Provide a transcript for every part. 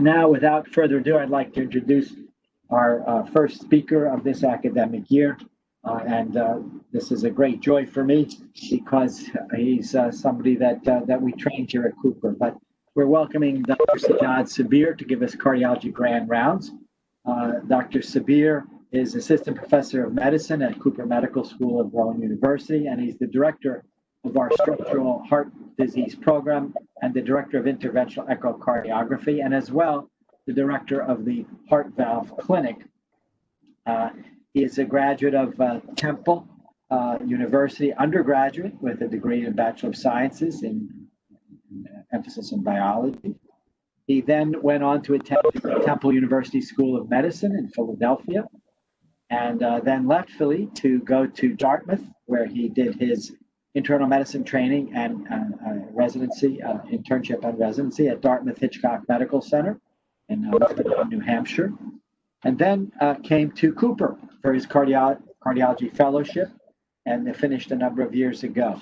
And now, without further ado, I'd like to introduce our first speaker of this academic year. This is a great joy for me because he's somebody that we trained here at Cooper. But we're welcoming Dr. Sajjad Sabir to give us cardiology grand rounds. Dr. Sabir is assistant professor of medicine at Cooper Medical School of Brown University, and he's the director of our structural heart disease program and the director of interventional echocardiography, and as well the director of the heart valve clinic. He is a graduate of Temple University undergraduate with a degree in Bachelor of Sciences in emphasis in biology. He then went on to attend the Temple University School of Medicine in Philadelphia, and then left Philly to go to Dartmouth, where he did his internal medicine training and residency, internship and residency at Dartmouth Hitchcock Medical Center in New Hampshire. And then came to Cooper for his cardiology fellowship and finished a number of years ago.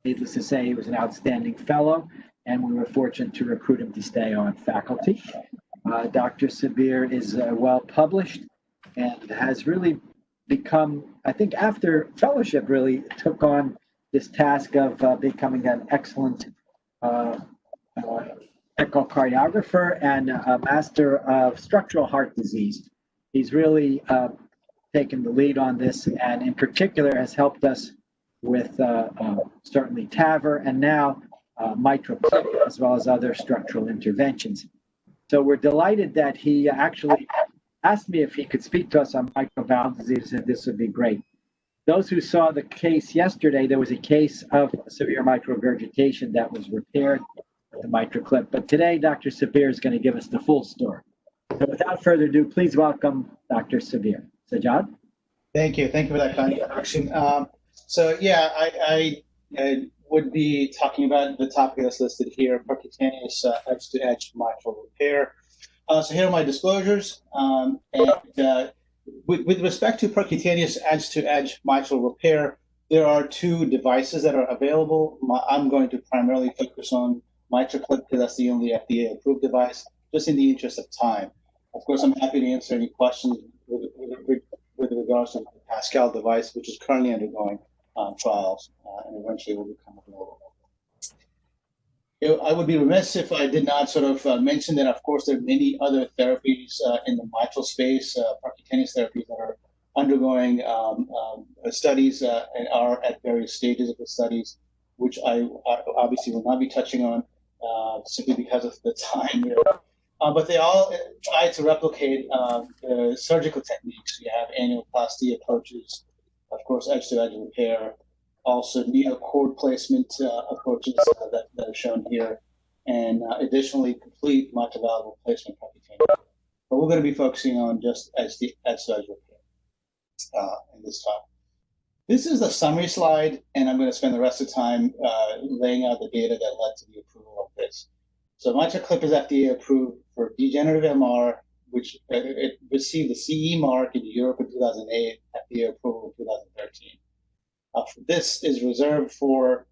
Needless to say, he was an outstanding fellow, and we were fortunate to recruit him to stay on faculty. Dr. Sabir is well published and has really become, I think after fellowship, really took on this task of becoming an excellent echocardiographer and a master of structural heart disease. He's really taken the lead on this, and in particular has helped us with certainly TAVR and now mitral clip, as well as other structural interventions. So we're delighted that he actually asked me if he could speak to us on mitral valve disease, and this would be great. Those who saw the case yesterday, there was a case of severe mitral regurgitation that was repaired with the mitral clip. But today, Dr. Sabir is going to give us the full story. So without further ado, please welcome Dr. Sabir. Sajjad? Thank you. Thank you for that kind introduction. I would be talking about the topic that's listed here, percutaneous edge-to-edge mitral repair. So here are my disclosures. With respect to percutaneous edge-to-edge mitral repair, there are two devices that are available. I'm going to primarily focus on MitraClip because that's the only FDA-approved device, just in the interest of time. Of course, I'm happy to answer any questions with regards to the Pascal device, which is currently undergoing trials and eventually will become available. I would be remiss if I did not sort of mention that, of course, there are many other therapies in the mitral space, percutaneous therapies that are undergoing studies and are at various stages of the studies, which I obviously will not be touching on simply because of the time here. But they all try to replicate the surgical techniques. You have annuloplasty approaches, of course, edge-to-edge repair, also needle cord placement approaches that are shown here, and additionally, complete mitral valve replacement percutaneous. But we're going to be focusing on just edge-to-edge repair in this talk. This is the summary slide, and I'm going to spend the rest of the time laying out the data that led to the approval of this. So MitraClip is FDA approved for degenerative MR, which it received the CE mark in Europe in 2008, FDA approval in 2013. This is reserved for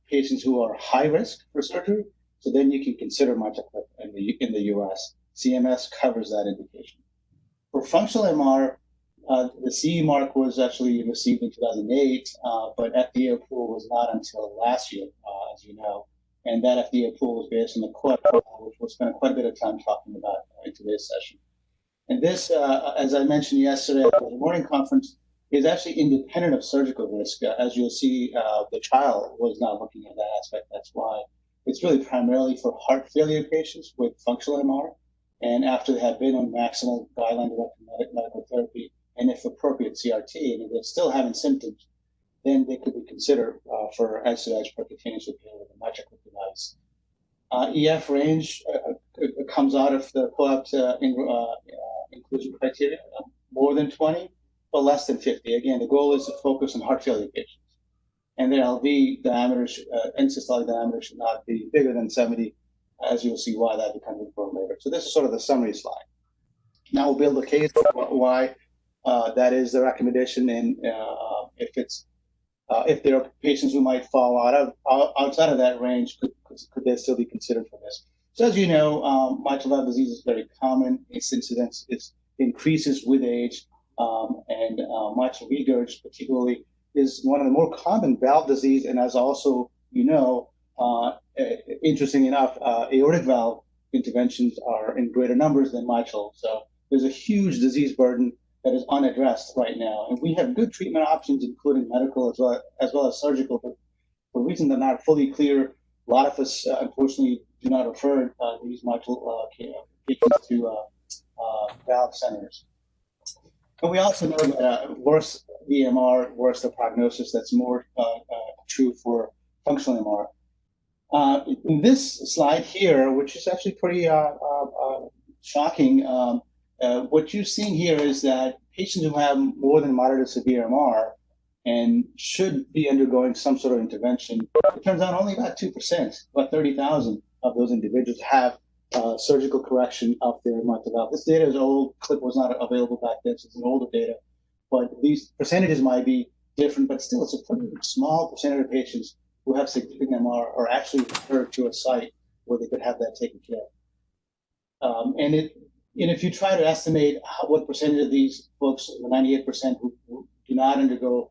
patients who are high risk for surgery, so then you can consider MitraClip in the US. CMS covers that indication. For functional MR, the CE mark was actually received in 2008, but FDA approval was not until last year, as you know. And that FDA approval was based on the CORE, which we'll spend quite a bit of time talking about in today's session. And this, as I mentioned yesterday at the morning conference, is actually independent of surgical risk. As you'll see, the trial was not looking at that aspect. That's why it's really primarily for heart failure patients with functional MR, and after they have been on maximal guideline-directed medical therapy, and if appropriate CRT, and if they're still having symptoms, then they could be considered for edge-to-edge percutaneous repair with a MitraClip device. EF range comes out of the pull-out inclusion criteria, more than 20, but less than 50. Again, the goal is to focus on heart failure patients. And the LV diameter, end systolic diameter should not be bigger than 70, as you'll see why that becomes important later. So this is sort of the summary slide. Now we'll build a case why that is the recommendation, and if there are patients who might fall outside of that range, could they still be considered for this? So as you know, mitral valve disease is very common. Its incidence increases with age, and mitral regurg particularly is one of the more common valve disease. And as also you know, interesting enough, aortic valve interventions are in greater numbers than mitral. So there's a huge disease burden that is unaddressed right now. And we have good treatment options, including medical as well as surgical. But for reasons that are not fully clear, a lot of us, unfortunately, do not refer these mitral patients to valve centers. And we also know that worse VMR, worse the prognosis. That's more true for functional MR. In this slide here, which is actually pretty shocking, what you're seeing here is that patients who have more than moderate to severe MR and should be undergoing some sort of intervention, it turns out only about 2%, about 30,000 of those individuals have surgical correction of their mitral valve. This data is old. CLIP was not available back then, so it's an older data. But these percentages might be different, but still it's a pretty small percentage of patients who have significant MR are actually referred to a site where they could have that taken care of. And if you try to estimate what percentage of these folks, the 98% who do not undergo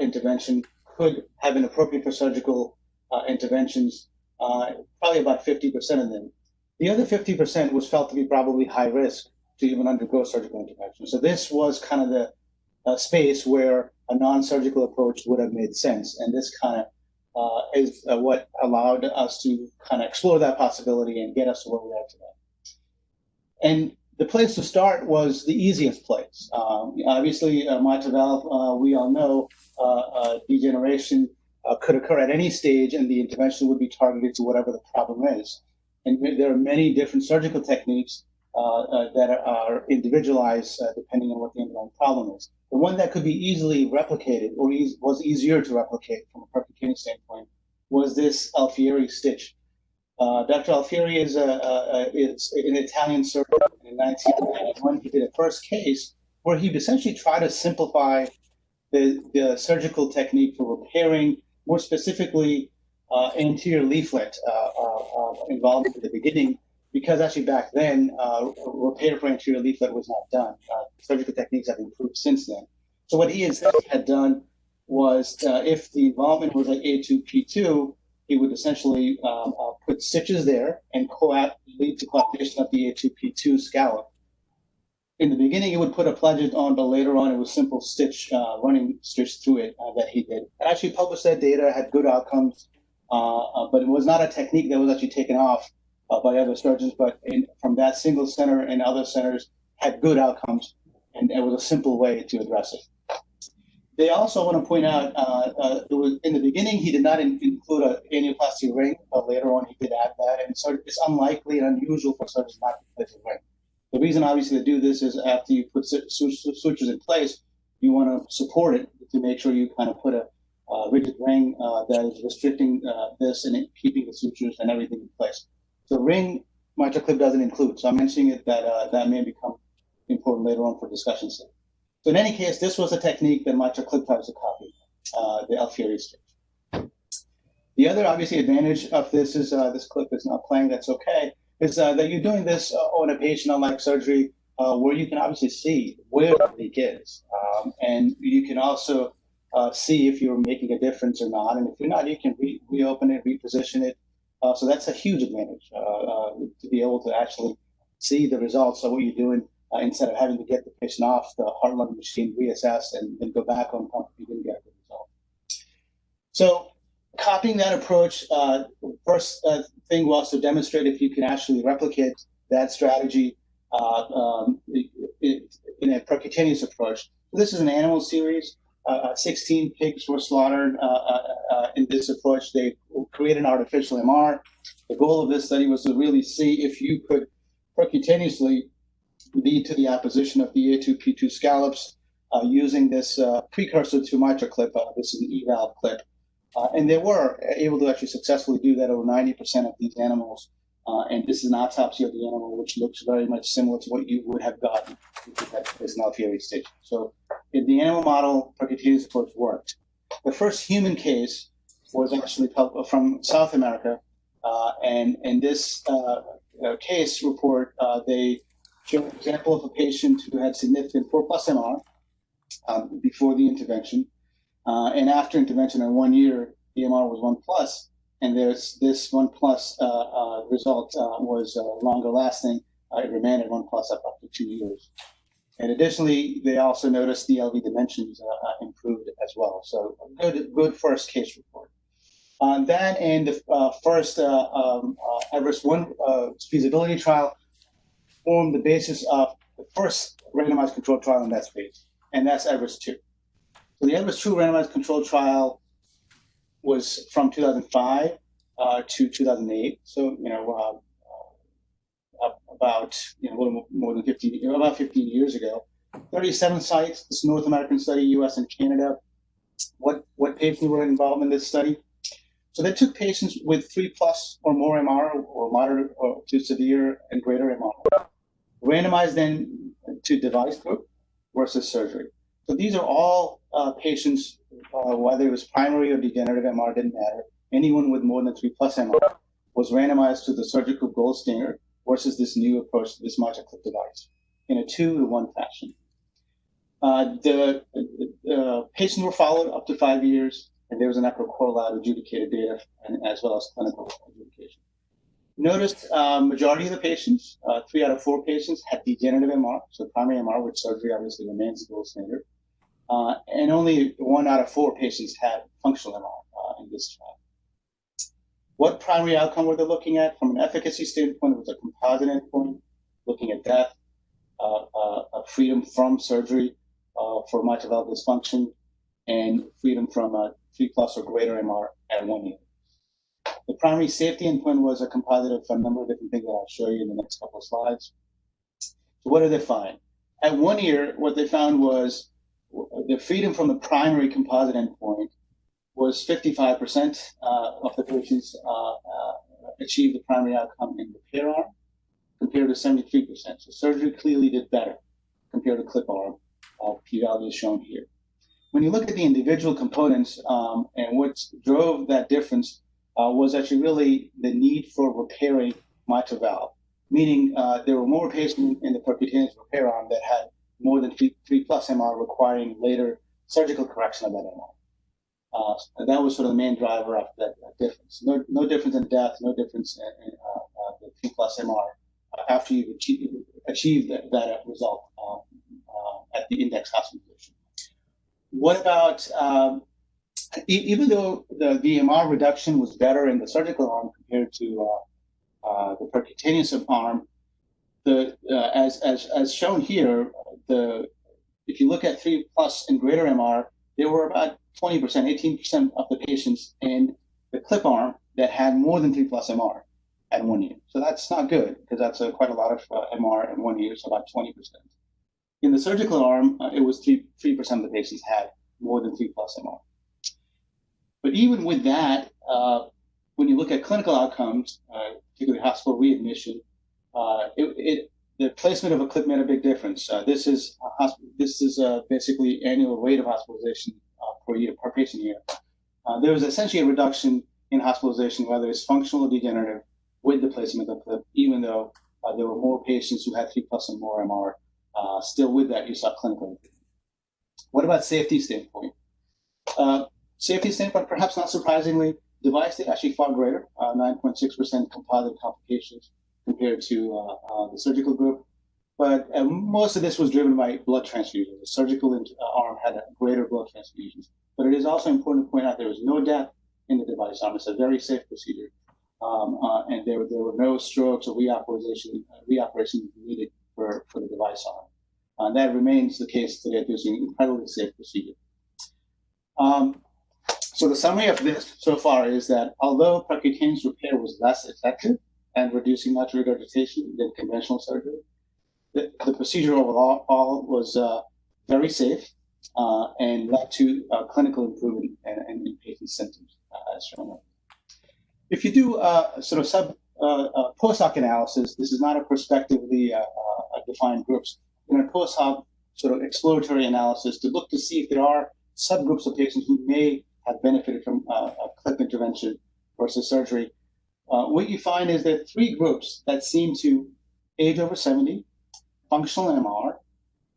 intervention, could have been appropriate for surgical interventions, probably about 50% of them. The other 50% was felt to be probably high risk to even undergo surgical intervention. So this was kind of the space where a non-surgical approach would have made sense. And this kind of is what allowed us to kind of explore that possibility and get us to where we are today. And the place to start was the easiest place. Obviously, mitral valve, we all know degeneration could occur at any stage, and the intervention would be targeted to whatever the problem is. And there are many different surgical techniques that are individualized depending on what the underlying problem is. The one that could be easily replicated, or was easier to replicate from a percutaneous standpoint, was this Alfieri stitch. Dr. Alfieri is an Italian surgeon. In 1991, he did a first case where he essentially tried to simplify the surgical technique for repairing, more specifically, anterior leaflet involved in the beginning, because actually back then, repair for anterior leaflet was not done. Surgical techniques have improved since then. So what he had done was, if the involvement was like E2E, he would essentially put stitches there and lead to coaptation of the E2E scallop. In the beginning, he would put a plugin on, but later on, it was simple stitch, running stitch through it that he did. And actually published that data, had good outcomes, but it was not a technique that was actually taken off by other surgeons, but from that single center and other centers had good outcomes, and it was a simple way to address it. They also want to point out, in the beginning, he did not include an annuloplasty ring, but later on he did add that, and so it's unlikely and unusual for surgeons not to place a ring. The reason, obviously, to do this is after you put sutures in place, you want to support it to make sure you kind of put a rigid ring that is restricting this and keeping the sutures and everything in place. The ring mitral clip doesn't include, so I'm mentioning it that may become important later on for discussion sake. So in any case, this was a technique that mitral clip tries to copy, the Alfieri stitch. The other, obviously, advantage of this is this clip is not playing, that's okay, is that you're doing this on a patient, unlike surgery, where you can obviously see where the leak is. And you can also see if you're making a difference or not. And if you're not, you can reopen it, reposition it. So that's a huge advantage to be able to actually see the results of what you're doing instead of having to get the patient off the heart-lung machine, reassess, and then go back on pump if you didn't get a good result. So copying that approach, first thing was to demonstrate if you can actually replicate that strategy in a percutaneous approach. This is an animal series. 16 pigs were slaughtered in this approach. They created an artificial MR. The goal of this study was to really see if you could percutaneously lead to the apposition of the E2E scallops using this precursor to mitral clip. This is an E-valve clip. And they were able to actually successfully do that over 90% of these animals. And this is an autopsy of the animal, which looks very much similar to what you would have gotten if you had this Alfieri stitch. So in the animal model, percutaneous approach worked. The first human case was actually from South America. And in this case report, they show an example of a patient who had significant 4+ MR before the intervention. And after intervention in 1 year, the MR was 1+, and this 1+ result was longer lasting. It remained at 1+ up to 2 years. And additionally, they also noticed the LV dimensions improved as well. So good first case report. Then in the first Everest 1 feasibility trial formed the basis of the first randomized controlled trial in that space, and that's Everest 2. So the Everest 2 randomized controlled trial was from 2005 to 2008. So about a little more than 15 years ago. 37 sites. This North American study, U.S. and Canada. What patients were involved in this study? So they took patients with 3+ or more MR, or moderate or to severe and greater MR, randomized them to device group versus surgery. So these are all patients, whether it was primary or degenerative MR, didn't matter. Anyone with more than 3+ MR was randomized to the surgical gold standard versus this new approach to this mitral clip device in a 2-to-1 fashion. The patients were followed up to 5 years, and there was an epicorrelate adjudicated data, and as well as clinical adjudication. Notice majority of the patients, 3 out of 4 patients, had degenerative MR, so primary MR with surgery obviously remains the gold standard, and only 1 out of 4 patients had functional MR in this trial. What primary outcome were they looking at? From an efficacy standpoint, it was a composite endpoint, looking at death, freedom from surgery for mitral valve dysfunction, and freedom from a 3+ or greater MR at 1 year. The primary safety endpoint was a composite of a number of different things that I'll show you in the next couple of slides. So what did they find? At 1 year, what they found was the freedom from the primary composite endpoint was 55% of the patients achieved the primary outcome in the repair arm, compared to 73%. So surgery clearly did better compared to clip arm. P-value is shown here. When you look at the individual components and what drove that difference was actually really the need for repairing mitral valve, meaning there were more patients in the percutaneous repair arm that had more than 3+ MR requiring later surgical correction of that MR. And that was sort of the main driver of that difference. No difference in death, no difference in the 3+ MR after you've achieved that result at the index hospitalization. What about, even though the MR reduction was better in the surgical arm compared to the percutaneous arm, as shown here, if you look at 3+ and greater MR, there were about 20%, 18% of the patients in the clip arm that had more than 3+ MR at 1 year. So that's not good, because that's quite a lot of MR in 1 year, so about 20%. In the surgical arm, it was 3% of the patients had more than 3+ MR. But even with that, when you look at clinical outcomes, particularly hospital readmission, the placement of a clip made a big difference. This is basically annual rate of hospitalization per patient year. There was essentially a reduction in hospitalization, whether it's functional or degenerative, with the placement of the clip, even though there were more patients who had 3+ and more MR. Still with that, you saw clinical improvement. What about safety standpoint? Safety standpoint, perhaps not surprisingly, device did actually far greater, 9.6% composite complications compared to the surgical group. But most of this was driven by blood transfusions. The surgical arm had a greater blood transfusions. But it is also important to point out there was no death in the device arm. It's a very safe procedure. And there were no strokes or reoperation needed for the device arm. And that remains the case today. It's an incredibly safe procedure. So the summary of this so far is that although percutaneous repair was less effective at reducing mitral regurgitation than conventional surgery, the procedure overall was very safe and led to clinical improvement in patient symptoms, as shown up. If you do sort of post-hoc analysis, this is not a prospectively defined groups. In a post-hoc sort of exploratory analysis to look to see if there are subgroups of patients who may have benefited from a clip intervention versus surgery, what you find is there are three groups that seem to age over 70, functional MR,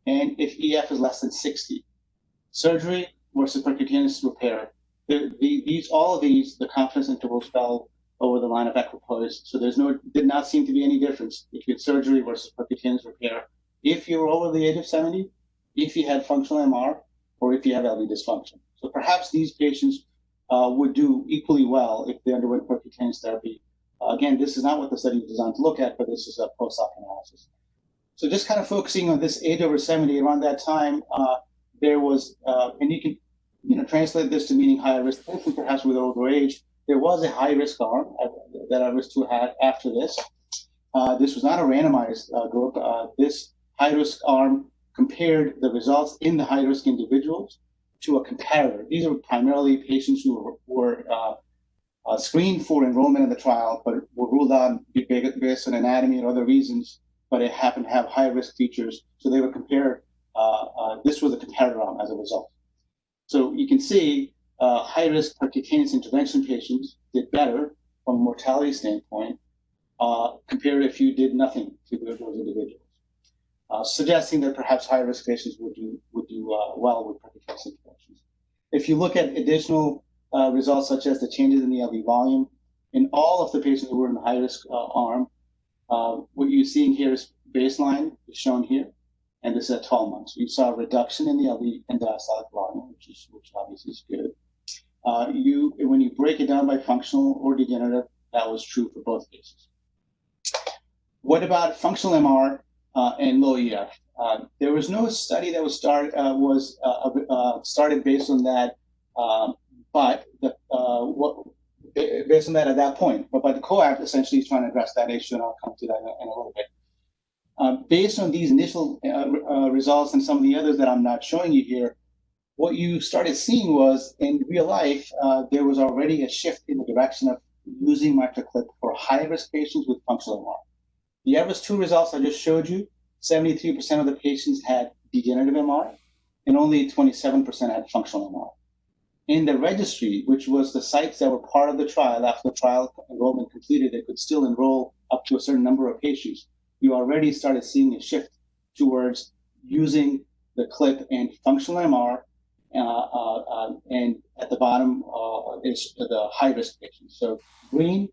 and if EF is less than 60. Surgery versus percutaneous repair. All of these, the confidence intervals fell over the line of equipoise. So did not seem to be any difference between surgery versus percutaneous repair if you were over the age of 70, if you had functional MR, or if you have LV dysfunction. So perhaps these patients would do equally well if they underwent percutaneous therapy. Again, this is not what the study was designed to look at, but this is a post-hoc analysis. So just kind of focusing on this age over 70, around that time, there was, and you can translate this to meaning higher risk, perhaps with older age. There was a high risk arm that IRIS-2 had after this. This was not a randomized group. This high risk arm compared the results in the high risk individuals to a comparator. These are primarily patients who were screened for enrollment in the trial, but were ruled out based on anatomy and other reasons, but it happened to have high risk features. So they were compared, this was a comparator arm as a result. So you can see high risk percutaneous intervention patients did better from a mortality standpoint compared if you did nothing to those individuals, suggesting that perhaps high risk patients would do well with percutaneous interventions. If you look at additional results such as the changes in the LV volume, in all of the patients who were in the high risk arm, what you're seeing here is baseline is shown here, and this is at 12 months. You saw a reduction in the LV and diastolic volume, which obviously is good. When you break it down by functional or degenerative, that was true for both cases. What about functional MR and low EF? There was no study that was started based on that, based on that at that point. But the COAPT essentially is trying to address that issue, and I'll come to that in a little bit. Based on these initial results and some of the others that I'm not showing you here, what you started seeing was in real life, there was already a shift in the direction of using MitraClip for high-risk patients with functional MR. The IRIS-2 results I just showed you, 73% of the patients had degenerative MR, and only 27% had functional MR. In the registry, which was the sites that were part of the trial, after the trial enrollment completed, they could still enroll up to a certain number of patients. You already started seeing a shift towards using the clip and functional MR, and at the bottom is the high-risk patients. So green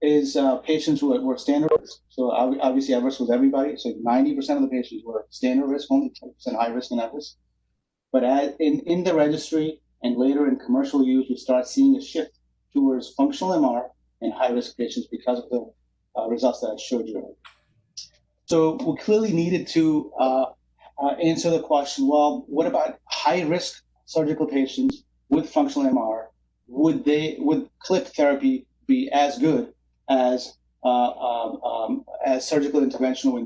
is patients who were standard risk. So obviously at risk was everybody. So 90% of the patients were standard risk, only 10% high risk and at risk. But in the registry and later in commercial use, we start seeing a shift towards functional MR and high-risk patients because of the results that I showed you earlier. So we clearly needed to answer the question, well, what about high-risk surgical patients with functional MR? Would clip therapy be as good as surgical intervention, or in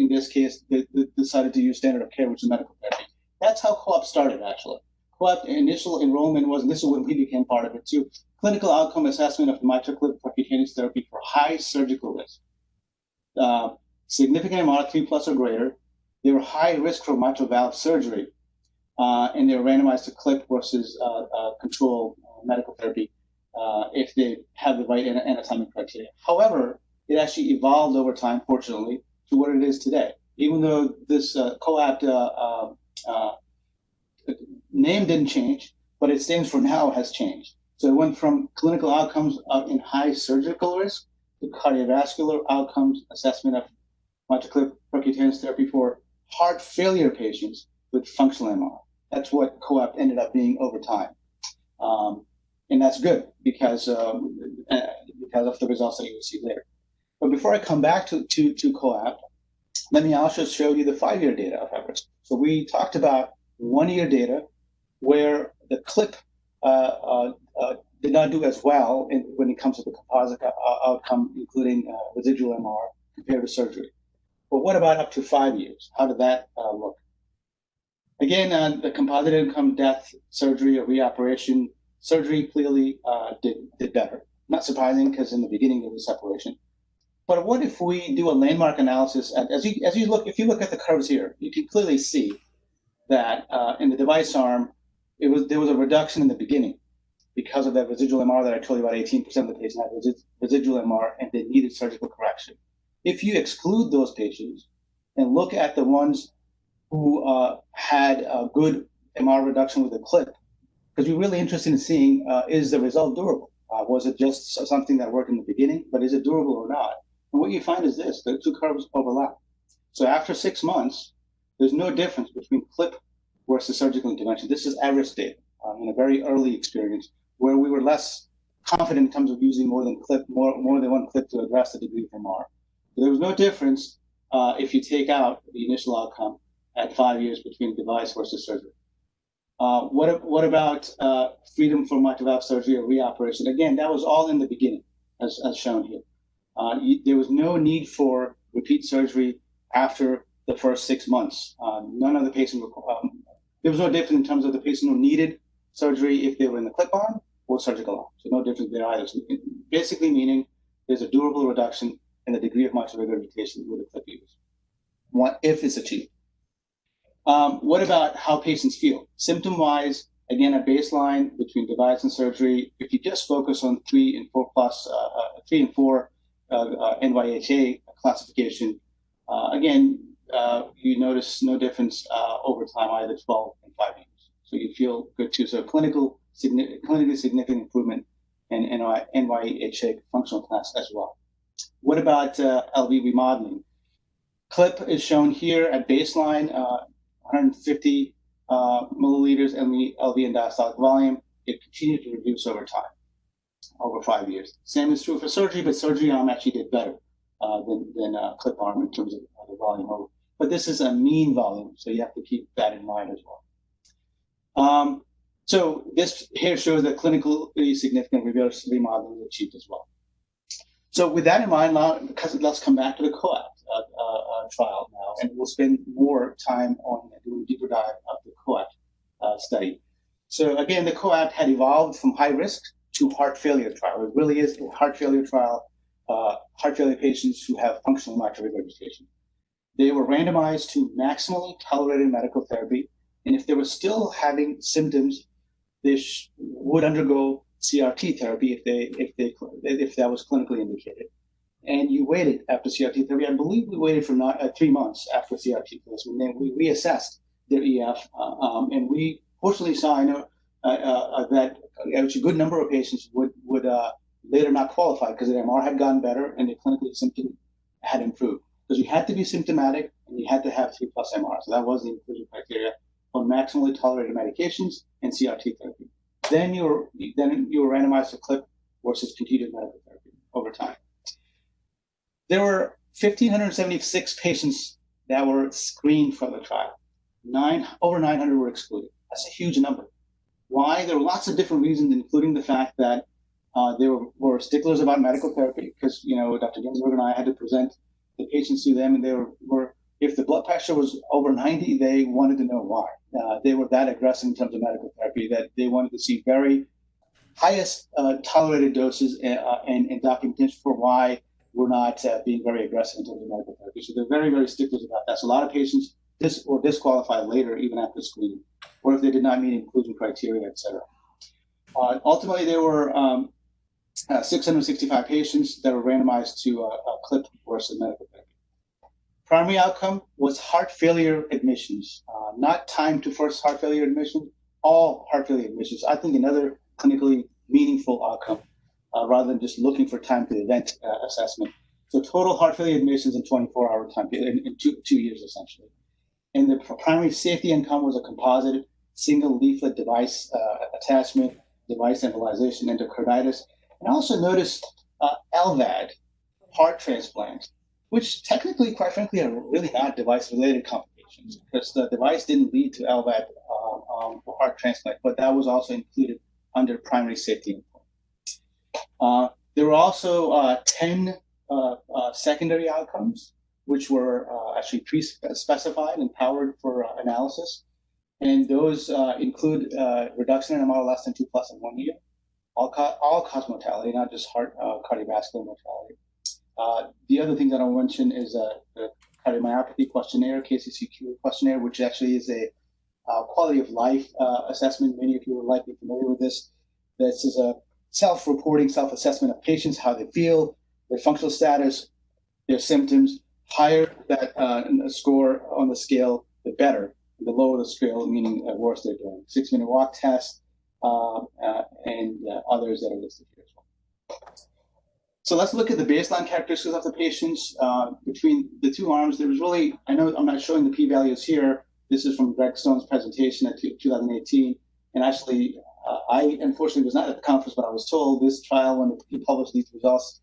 this case, they decided to use standard of care, which is medical therapy? That's how COAPT started, actually. COAPT initial enrollment was, and this is when we became part of it too, clinical outcome assessment of MitraClip percutaneous therapy for high surgical risk. Significant MR 3+ or greater. They were high risk for mitral valve surgery, and they were randomized to clip versus control medical therapy if they have the right anatomic criteria. However, it actually evolved over time, fortunately, to what it is today. Even though this COAPT name didn't change, but it stands for now has changed. So it went from clinical outcomes in high surgical risk to cardiovascular outcomes assessment of MitraClip percutaneous therapy for heart failure patients with functional MR. That's what COAPT ended up being over time. And that's good because of the results that you will see later. But before I come back to COAPT, let me also show you the 5-year data of IRIS. So we talked about 1-year data where the clip did not do as well when it comes to the composite outcome, including residual MR compared to surgery. But what about up to 5 years? How did that look? Again, the composite income, death, surgery, or reoperation, surgery clearly did better. Not surprising because in the beginning there was separation. But what if we do a landmark analysis? If you look at the curves here, you can clearly see that in the device arm, there was a reduction in the beginning because of that residual MR that I told you about. 18% of the patients had residual MR and they needed surgical correction. If you exclude those patients and look at the ones who had a good MR reduction with a clip, because we're really interested in seeing, is the result durable? Was it just something that worked in the beginning, but is it durable or not? And what you find is this: the two curves overlap. So after 6 months, there's no difference between clip versus surgical intervention. This is average data in a very early experience where we were less confident in terms of using more than one clip to address the degree of MR. So there was no difference if you take out the initial outcome at 5 years between device versus surgery. What about freedom from mitral valve surgery or reoperation? Again, that was all in the beginning, as shown here. There was no need for repeat surgery after the first 6 months. None of the patients were, there was no difference in terms of the patient who needed surgery if they were in the clip arm or surgical arm. So no difference there either. So basically meaning there's a durable reduction in the degree of mitral regurgitation with the clip use, if it's achieved. What about how patients feel? Symptom-wise, again, a baseline between device and surgery. If you just focus on 3 and 4 NYHA classification, again, you notice no difference over time, either 12 and 5 years. So you feel good too. So clinically significant improvement in NYHA functional class as well. What about LV remodeling? Clip is shown here at baseline, 150 milliliters LV in diastolic volume. It continued to reduce over time, over 5 years. Same is true for surgery, but surgery arm actually did better than clip arm in terms of the volume. But this is a mean volume, so you have to keep that in mind as well. So this here shows that clinically significant reverse remodeling is achieved as well. So with that in mind, now let's come back to the COAPT trial now, and we'll spend more time on doing a deeper dive of the COAPT study. So again, the COAPT had evolved from high risk to heart failure trial. It really is a heart failure trial, heart failure patients who have functional mitral regurgitation. They were randomized to maximally tolerated medical therapy, and if they were still having symptoms, they would undergo CRT therapy if that was clinically indicated. And you waited after CRT therapy. I believe we waited for 3 months after CRT therapy. And then we reassessed their EF, and we fortunately saw that actually a good number of patients would later not qualify because their MR had gotten better and their clinical symptom had improved. Because you had to be symptomatic and you had to have 3+ MR. So that was the inclusion criteria for maximally tolerated medications and CRT therapy. Then you were randomized to clip versus continued medical therapy over time. There were 1,576 patients that were screened for the trial. Over 900 were excluded. That's a huge number. Why? There were lots of different reasons, including the fact that they were sticklers about medical therapy because, Dr. Ginsburg and I had to present the patients to them, and they were if the blood pressure was over 90, they wanted to know why. They were that aggressive in terms of medical therapy that they wanted to see very highest tolerated doses and documentation for why we're not being very aggressive in terms of medical therapy. So they're very, very sticklers about that. So a lot of patients were disqualified later, even after screening, or if they did not meet inclusion criteria, et cetera. Ultimately, there were 665 patients that were randomized to a clip versus medical therapy. Primary outcome was heart failure admissions, not time to first heart failure admission, all heart failure admissions. I think another clinically meaningful outcome rather than just looking for time to event assessment. So total heart failure admissions in 24-hour time period, in 2 years essentially. And the primary safety outcome was a composite single leaflet device attachment, device embolization, endocarditis. And I also noticed LVAD, heart transplant, which technically, quite frankly, are really not device-related complications because the device didn't lead to LVAD for heart transplant, but that was also included under primary safety endpoint. There were also 10 secondary outcomes, which were actually pre-specified and powered for analysis. And those include reduction in MR less than 2+ in 1 year, all-cause mortality, not just heart cardiovascular mortality. The other thing that I'll mention is the cardiomyopathy questionnaire, KCCQ questionnaire, which actually is a quality of life assessment. Many of you are likely familiar with this. This is a self-reporting, self-assessment of patients, how they feel, their functional status, their symptoms. Higher that score on the scale, the better. The lower the scale, meaning worse they're doing. 6-minute walk test and others that are listed here as well. So let's look at the baseline characteristics of the patients. Between the two arms, there was really, I know I'm not showing the p-values here. This is from Greg Stone's presentation at 2018. And actually, I unfortunately was not at the conference, but I was told this trial, when he published these results,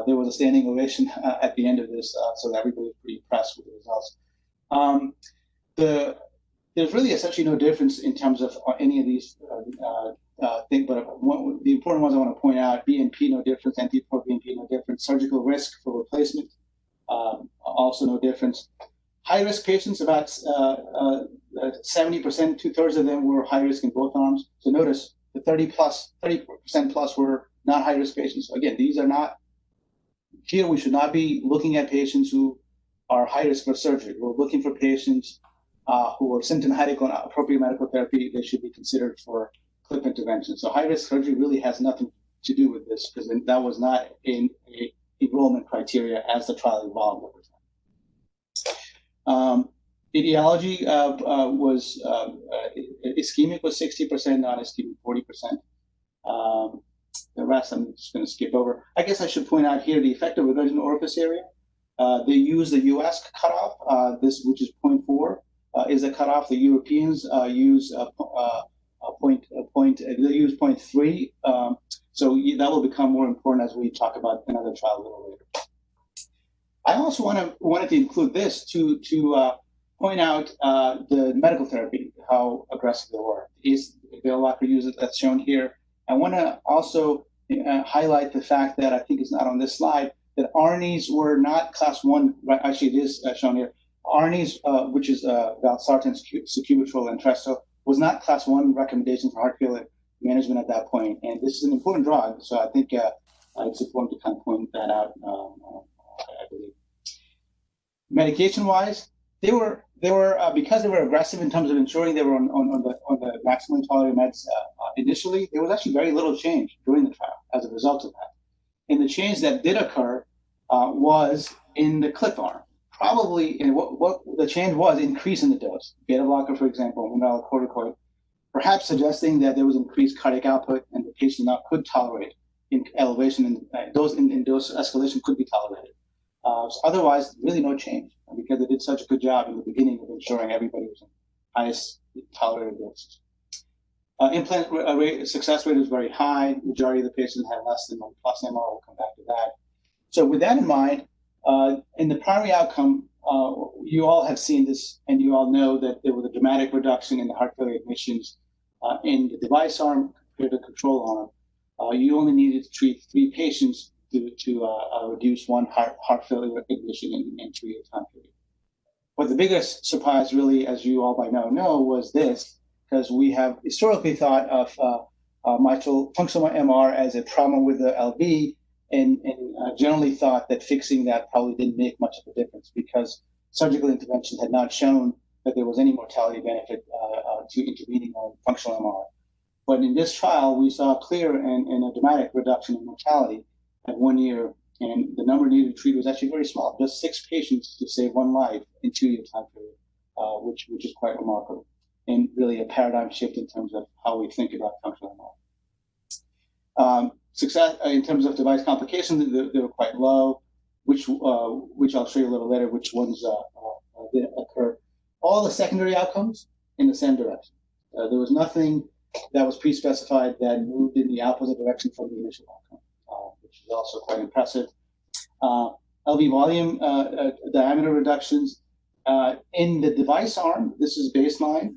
there was a standing ovation at the end of this, so everybody was pretty impressed with the results. There's really essentially no difference in terms of any of these things, but the important ones I want to point out: BNP no difference, NT-proBNP no difference, surgical risk for replacement also no difference. High-risk patients, about 70%, 2/3 of them were high risk in both arms. So notice the 30% plus were not high-risk patients. So again, these are not. Here, we should not be looking at patients who are high risk for surgery. We're looking for patients who are symptomatic on appropriate medical therapy. They should be considered for clip intervention. So high risk surgery really has nothing to do with this, because that was not in a enrollment criteria as the trial evolved over time. Etiology was ischemic was 60%, non-ischemic 40%. The rest I'm just going to skip over. I guess I should point out here the effective regurgitant orifice area. They use the US cutoff, which is 0.4, is a cutoff. The Europeans use they use 0.3. So that will become more important as we talk about another trial a little later. I also wanted to include this to point out the medical therapy, how aggressive they were. The blocker uses that's shown here. I want to also highlight the fact that I think it's not on this slide, that ARNIs were not class 1, right? Actually, it is shown here. ARNIs, which is valsartan, sacubitril, and Entresto, was not class 1 recommendation for heart failure management at that point. And this is an important drug, so I think it's important to kind of point that out, I believe. Medication-wise, they were because they were aggressive in terms of ensuring they were on the maximum tolerated meds initially. There was actually very little change during the trial as a result of that. And the change that did occur was in the clip arm. Probably, what the change was, increase in the dose. Beta blocker, for example, mineralocorticoid, perhaps suggesting that there was increased cardiac output and the patient now could tolerate in elevation, and dose escalation could be tolerated. So otherwise, really no change, because they did such a good job in the beginning of ensuring everybody was in highest tolerated doses. Implant success rate was very high. Majority of the patients had less than 1 plus MR. We'll come back to that. So with that in mind, in the primary outcome, you all have seen this, and you all know that there was a dramatic reduction in the heart failure admissions in the device arm compared to the control arm. You only needed to treat 3 patients to reduce 1 heart failure admission in 2-year time period. But the biggest surprise, really, as you all by now know, was this, because we have historically thought of mitral functional MR as a trauma with the LV, and generally thought that fixing that probably didn't make much of a difference, because surgical intervention had not shown that there was any mortality benefit to intervening on functional MR. But in this trial, we saw a clear and a dramatic reduction in mortality at 1 year, and the number needed to treat was actually very small, just 6 patients to save 1 life in 2-year time period, which is quite remarkable, and really a paradigm shift in terms of how we think about functional MR. Success in terms of device complications, they were quite low, which I'll show you a little later, which ones did occur. All the secondary outcomes in the same direction. There was nothing that was pre-specified that moved in the opposite direction from the initial outcome, which is also quite impressive. LV volume diameter reductions in the device arm. This is baseline,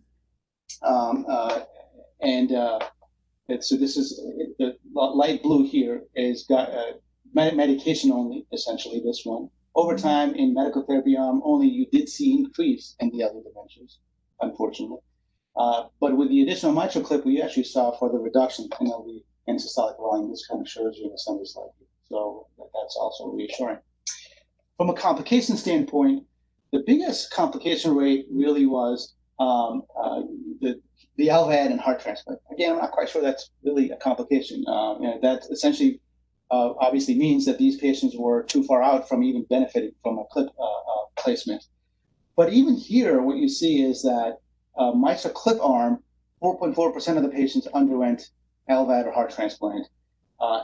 so this is the light blue here is got medication only, essentially this one. Over time in medical therapy arm only, you did see increase in the other dimensions, unfortunately. But with the additional mitral clip, we actually saw further reduction in LV and systolic volume. This kind of shows you in a summary slide here. So that's also reassuring. From a complication standpoint, the biggest complication rate really was the LVAD and heart transplant. again, I'm not quite sure that's really a complication. That essentially obviously means that these patients were too far out from even benefiting from a clip placement. But even here, what you see is that mitral clip arm, 4.4% of the patients underwent LVAD or heart transplant.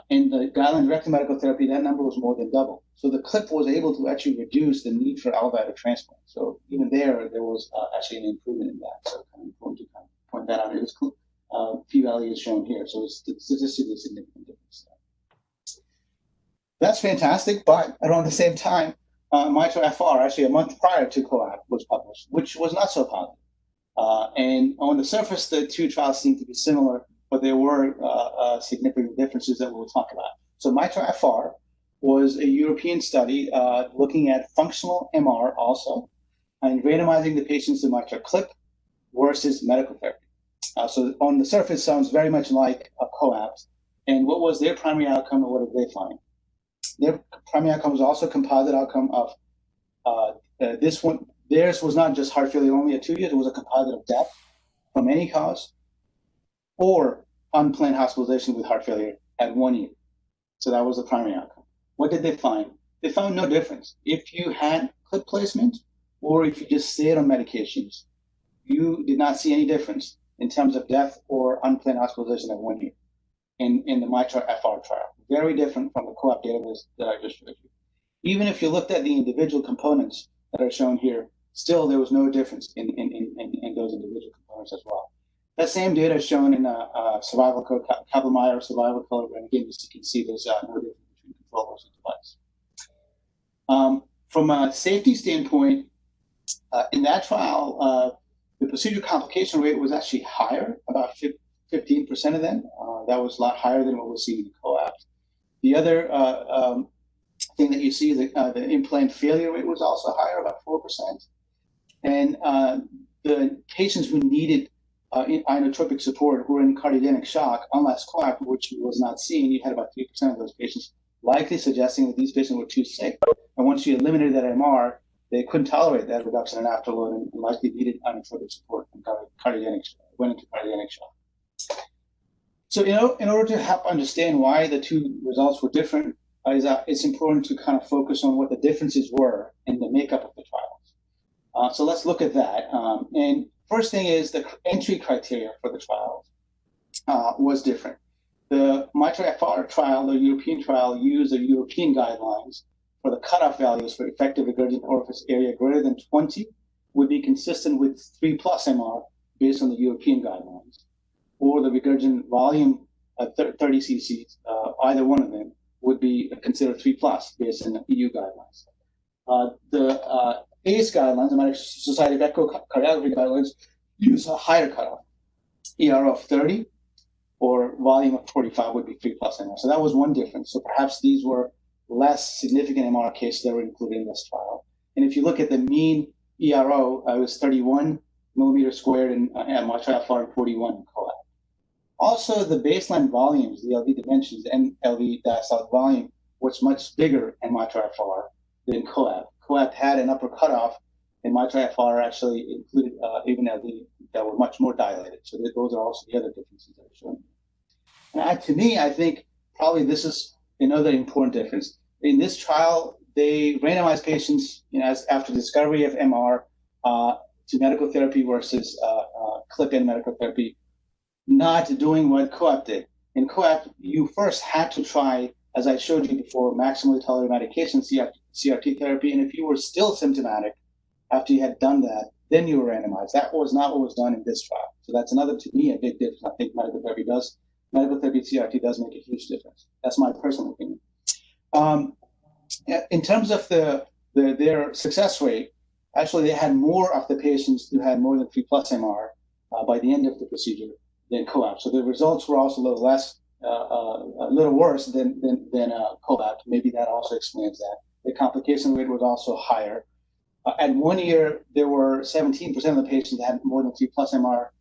In the guideline-directed medical therapy, that number was more than double. So the clip was able to actually reduce the need for LVAD or transplant. So even there was actually an improvement in that. So kind of important to kind of point that out. It was p-value is shown here, so it's statistically significant difference there. That's fantastic, but around the same time, mitral FR, actually a month prior to COAPT, was published, which was not so positive. And on the surface, the two trials seem to be similar, but there were significant differences that we'll talk about. So mitral FR was a European study looking at functional MR also, and randomizing the patients to mitral clip versus medical therapy. So on the surface, sounds very much like a COAPT. And what was their primary outcome, and what did they find? Their primary outcome was also a composite outcome of this one. Theirs was not just heart failure only at 2 years, it was a composite of death from any cause or unplanned hospitalization with heart failure at 1 year. So that was the primary outcome. What did they find? They found no difference. If you had clip placement or if you just stayed on medications, you did not see any difference in terms of death or unplanned hospitalization at 1 year in the mitral FR trial. Very different from the COAPT database that I just showed you. Even if you looked at the individual components that are shown here, still there was no difference in those individual components as well. That same data is shown in a survival code, Kaplan-Meier survival code, and again, as you can see, there's no difference between control versus device. From a safety standpoint, in that trial, the procedure complication rate was actually higher, about 15% of them. That was a lot higher than what we're seeing in COAPT. The other thing that you see, the implant failure rate was also higher, about 4%. And the patients who needed inotropic support who were in cardiogenic shock, unless COAPT, which was not seen, you had about 3% of those patients, likely suggesting that these patients were too sick. And once you eliminated that MR, they couldn't tolerate that reduction in afterload and likely needed inotropic support and went into cardiogenic shock. So, in order to help understand why the two results were different, it's important to kind of focus on what the differences were in the makeup of the trials. So let's look at that. And first thing is the entry criteria for the trials was different. The mitral FR trial, the European trial, used the European guidelines for the cutoff values for effective regurgent orifice area greater than 20 would be consistent with 3+ MR based on the European guidelines, or the regurgent volume of 30 cc's, either one of them would be considered 3+ based on the EU guidelines. The ACE guidelines, the American Society of Echocardiography guidelines, use a higher cutoff. ER of 30 or volume of 45 would be 3+ MR. So that was one difference. So perhaps these were less significant MR cases that were included in this trial. And if you look at the mean ERO, it was 31 millimeters squared in mitral FR and 41 in COAPT. Also, the baseline volumes, the LV dimensions, and LV diastolic volume was much bigger in mitral FR than COAPT. COAPT had an upper cutoff, and mitral FR actually included even LV that were much more dilated. So those are also the other differences that are shown. And to me, I think probably this is another important difference. In this trial, they randomized patients, after discovery of MR to medical therapy versus clip-in medical therapy, not doing what COAPT did. In COAPT, you first had to try, as I showed you before, maximally tolerated medication, CRT therapy, and if you were still symptomatic after you had done that, then you were randomized. That was not what was done in this trial. So that's another, to me, a big difference. I think medical therapy CRT does make a huge difference. That's my personal opinion. In terms of their success rate, actually they had more of the patients who had more than 3+ MR by the end of the procedure than COAPT. So the results were also a little less, a little worse than COAPT. Maybe that also explains that. The complication rate was also higher. At 1 year, there were 17% of the patients that had more than 3+ MR.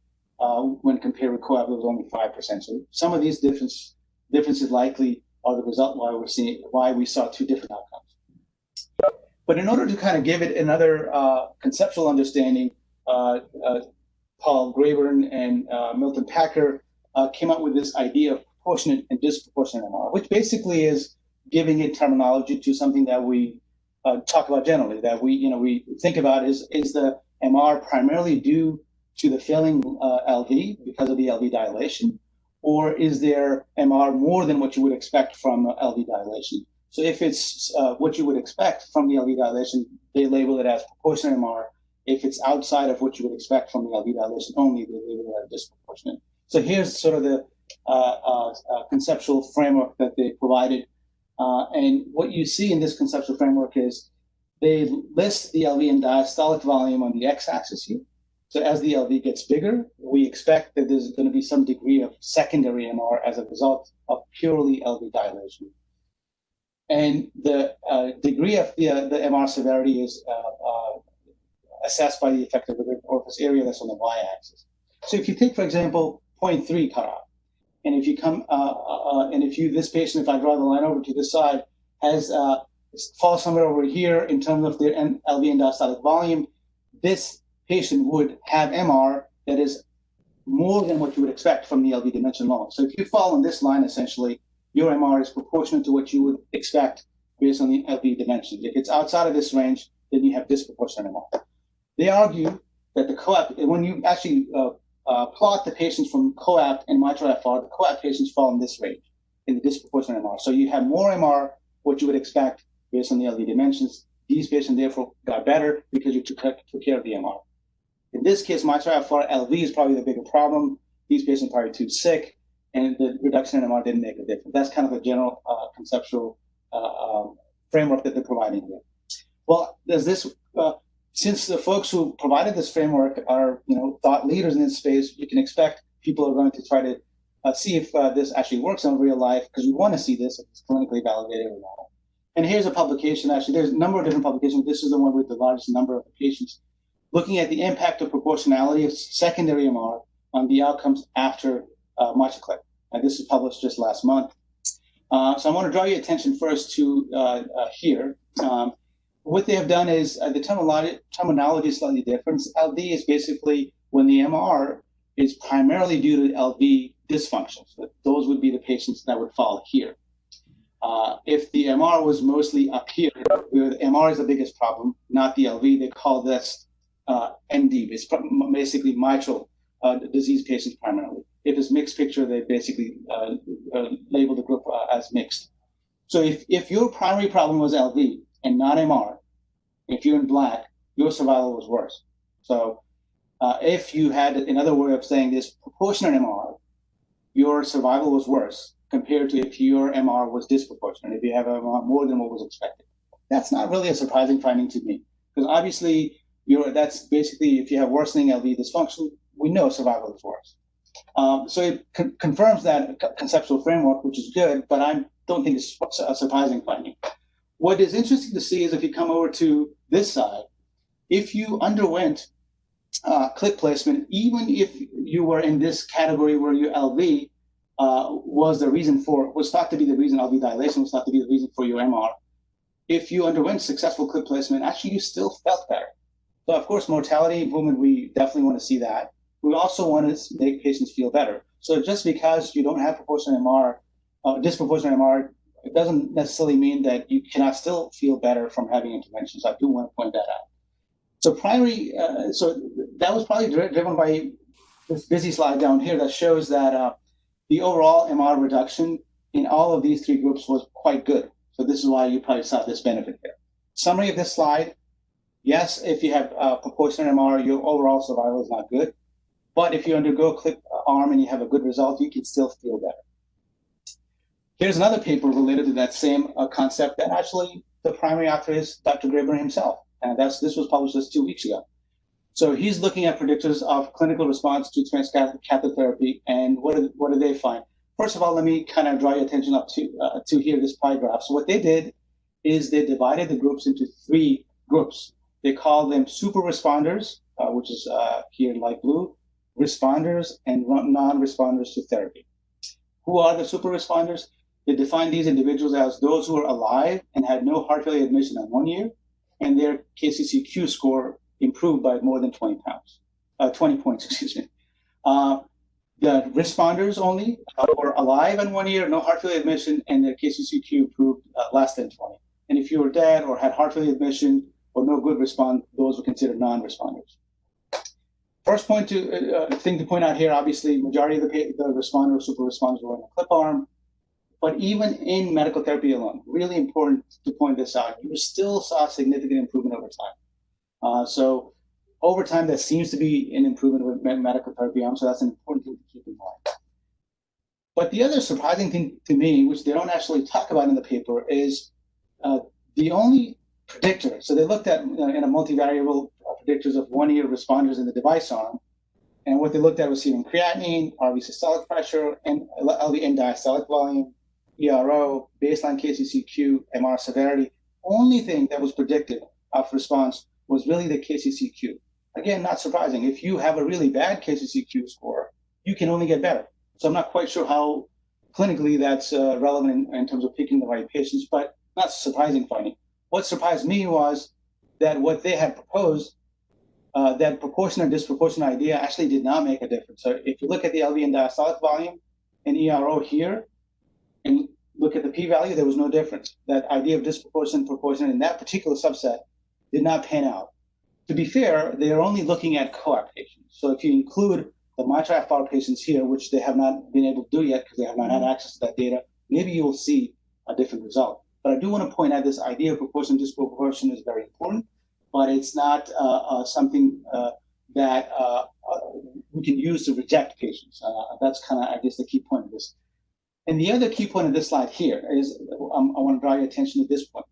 When compared with COAPT, it was only 5%. So some of these differences likely are the result why we saw two different outcomes. But in order to kind of give it another conceptual understanding, Paul Graburn and Milton Packer came up with this idea of proportionate and disproportionate MR, which basically is giving it terminology to something that we talk about generally, that we think about is the MR primarily due to the failing LV because of the LV dilation, or is there MR more than what you would expect from LV dilation? So if it's what you would expect from the LV dilation, they label it as proportionate MR. If it's outside of what you would expect from the LV dilation only, they label it as disproportionate. So here's sort of the conceptual framework that they provided. And what you see in this conceptual framework is they list the LV and diastolic volume on the x-axis here. So as the LV gets bigger, we expect that there's going to be some degree of secondary MR as a result of purely LV dilation. And the degree of the MR severity is assessed by the effective orifice area that's on the y-axis. So if you take, for example, 0.3 cutoff, and if you come, this patient, if I draw the line over to this side, falls somewhere over here in terms of their LV and diastolic volume, this patient would have MR that is more than what you would expect from the LV dimension alone. So if you fall on this line, essentially, your MR is proportionate to what you would expect based on the LV dimensions. If it's outside of this range, then you have disproportionate MR. They argue that the coapt, when you actually plot the patients from coapt and mitral FR, the coapt patients fall in this range, in the disproportionate MR. So you have more MR, what you would expect based on the LV dimensions. These patients therefore got better because you took care of the MR. In this case, mitral FR, LV is probably the bigger problem. These patients are probably too sick, and the reduction in MR didn't make a difference. That's kind of a general conceptual framework that they're providing here. Well, there's this, since the folks who provided this framework are thought leaders in this space, you can expect people are going to try to see if this actually works in real life, because we want to see this if it's clinically validated or not. And here's a publication. Actually, there's a number of different publications. This is the one with the largest number of patients, looking at the impact of proportionality of secondary MR on the outcomes after MitraClip. And this was published just last month. So I want to draw your attention first to here. What they have done is the terminology is slightly different. LV is basically when the MR is primarily due to LV dysfunction. So those would be the patients that would fall here. If the MR was mostly up here, where the MR is the biggest problem, not the LV, they call this ND. It's basically mitral disease patients primarily. If it's mixed picture, they basically label the group as mixed. So if your primary problem was LV and not MR, if you're in black, your survival was worse. So if you had another way of saying this, proportionate MR, your survival was worse compared to if your MR was disproportionate, if you have MR more than what was expected. That's not really a surprising finding to me, because obviously that's basically, if you have worsening LV dysfunction, we know survival is worse. So it confirms that conceptual framework, which is good, but I don't think it's a surprising finding. What is interesting to see is if you come over to this side, if you underwent clip placement, even if you were in this category where your LV was thought to be the reason, LV dilation was thought to be the reason for your MR, if you underwent successful clip placement, actually you still felt better. So of course, mortality improvement, we definitely want to see that. We also want to make patients feel better. So just because you don't have proportionate MR, disproportionate MR, it doesn't necessarily mean that you cannot still feel better from having interventions. I do want to point that out. So so that was probably driven by this busy slide down here that shows that the overall MR reduction in all of these three groups was quite good. So this is why you probably saw this benefit here. Summary of this slide: yes, if you have proportionate MR, your overall survival is not good. But if you undergo clip arm and you have a good result, you can still feel better. Here's another paper related to that same concept that actually the primary author is Dr. Graber himself. And this was published just 2 weeks ago. So he's looking at predictors of clinical response to transcatheter therapy. And what do they find? First of all, let me kind of draw your attention up to here, this pie graph. So what they did is they divided the groups into 3 groups. They call them super responders, which is here in light blue, responders, and non-responders to therapy. Who are the super responders? They define these individuals as those who are alive and had no heart failure admission in 1 year, and their KCCQ score improved by more than 20 points, 20 points, excuse me. The responders only were alive in 1 year, no heart failure admission, and their KCCQ proved less than 20. And if you were dead or had heart failure admission or no good response, those were considered non-responders. First thing to point out here, obviously, majority of the responders, super responders were in the clip arm. But even in medical therapy alone, really important to point this out, you still saw significant improvement over time. So over time, there seems to be an improvement with medical therapy arm, so that's an important thing to keep in mind. But the other surprising thing to me, which they don't actually talk about in the paper, is the only predictor. So they looked at in a multivariable predictors of 1 year responders in the device arm, and what they looked at was serum creatinine, RV systolic pressure, and LV end diastolic volume, ERO, baseline KCCQ, MR severity. Only thing that was predictive of response was really the KCCQ. Again, not surprising. If you have a really bad KCCQ score, you can only get better. So I'm not quite sure how clinically that's relevant in terms of picking the right patients, but not surprising finding. What surprised me was that what they had proposed, that proportionate disproportionate idea actually did not make a difference. So if you look at the LV and diastolic volume and ERO here, and look at the p-value, there was no difference. That idea of disproportionate proportionate in that particular subset did not pan out. To be fair, they are only looking at co-op patients. So if you include the mitral FR patients here, which they have not been able to do yet because they have not had access to that data, maybe you will see a different result. But I do want to point out this idea of proportion disproportion is very important, but it's not something that we can use to reject patients. That's kind of, I guess, the key point of this. And the other key point of this slide here is, I want to draw your attention to this point.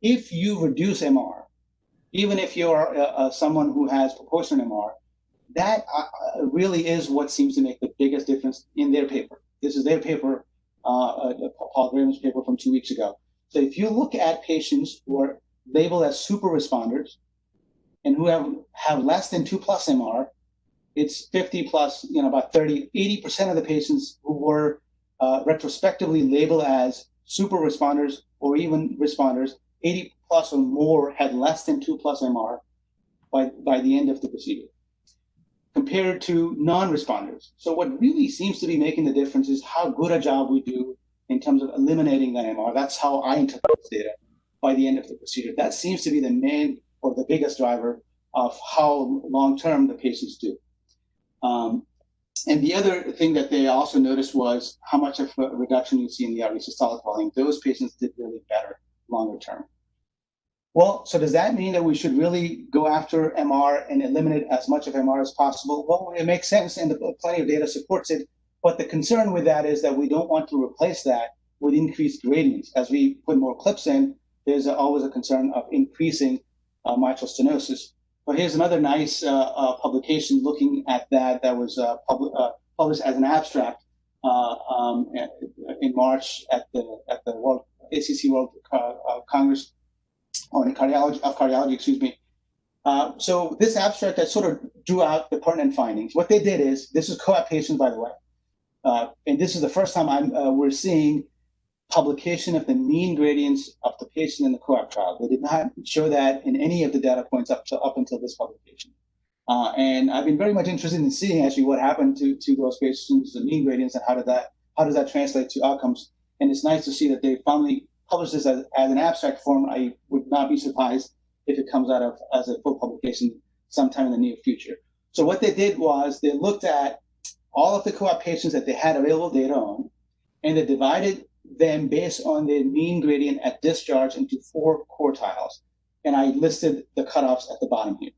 If you reduce MR, even if you're someone who has proportional MR, that really is what seems to make the biggest difference in their paper. This is their paper, Paul Graham's paper from 2 weeks ago. So if you look at patients who are labeled as super responders and who have less than 2+ MR, it's 50 plus, about 30, 80% of the patients who were retrospectively labeled as super responders or even responders, 80+ or more had less than 2+ MR by the end of the procedure, compared to non-responders. So what really seems to be making the difference is how good a job we do in terms of eliminating that MR. That's how I interpret this data by the end of the procedure. That seems to be the main or the biggest driver of how long-term the patients do. And the other thing that they also noticed was how much of a reduction you see in the RV systolic volume. Those patients did really better longer term. Well, so does that mean that we should really go after MR and eliminate as much of MR as possible? Well, it makes sense, and plenty of data supports it. But the concern with that is that we don't want to replace that with increased gradients. As we put more clips in, there's always a concern of increasing mitral stenosis. But here's another nice publication looking at that was published as an abstract in March at the World ACC World Congress on cardiology, excuse me. So this abstract that sort of drew out the pertinent findings. What they did is, this is co-op patients, by the way, and this is the first time we're seeing publication of the mean gradients of the patient in the co-op trial. They did not show that in any of the data points up until this publication. And I've been very much interested in seeing actually what happened to those patients, the mean gradients, and how does that translate to outcomes. And it's nice to see that they finally published this as an abstract form. I would not be surprised if it comes out as a full publication sometime in the near future. So what they did was they looked at all of the co-op patients that they had available data on, and they divided them based on the mean gradient at discharge into 4 quartiles. And I listed the cutoffs at the bottom here.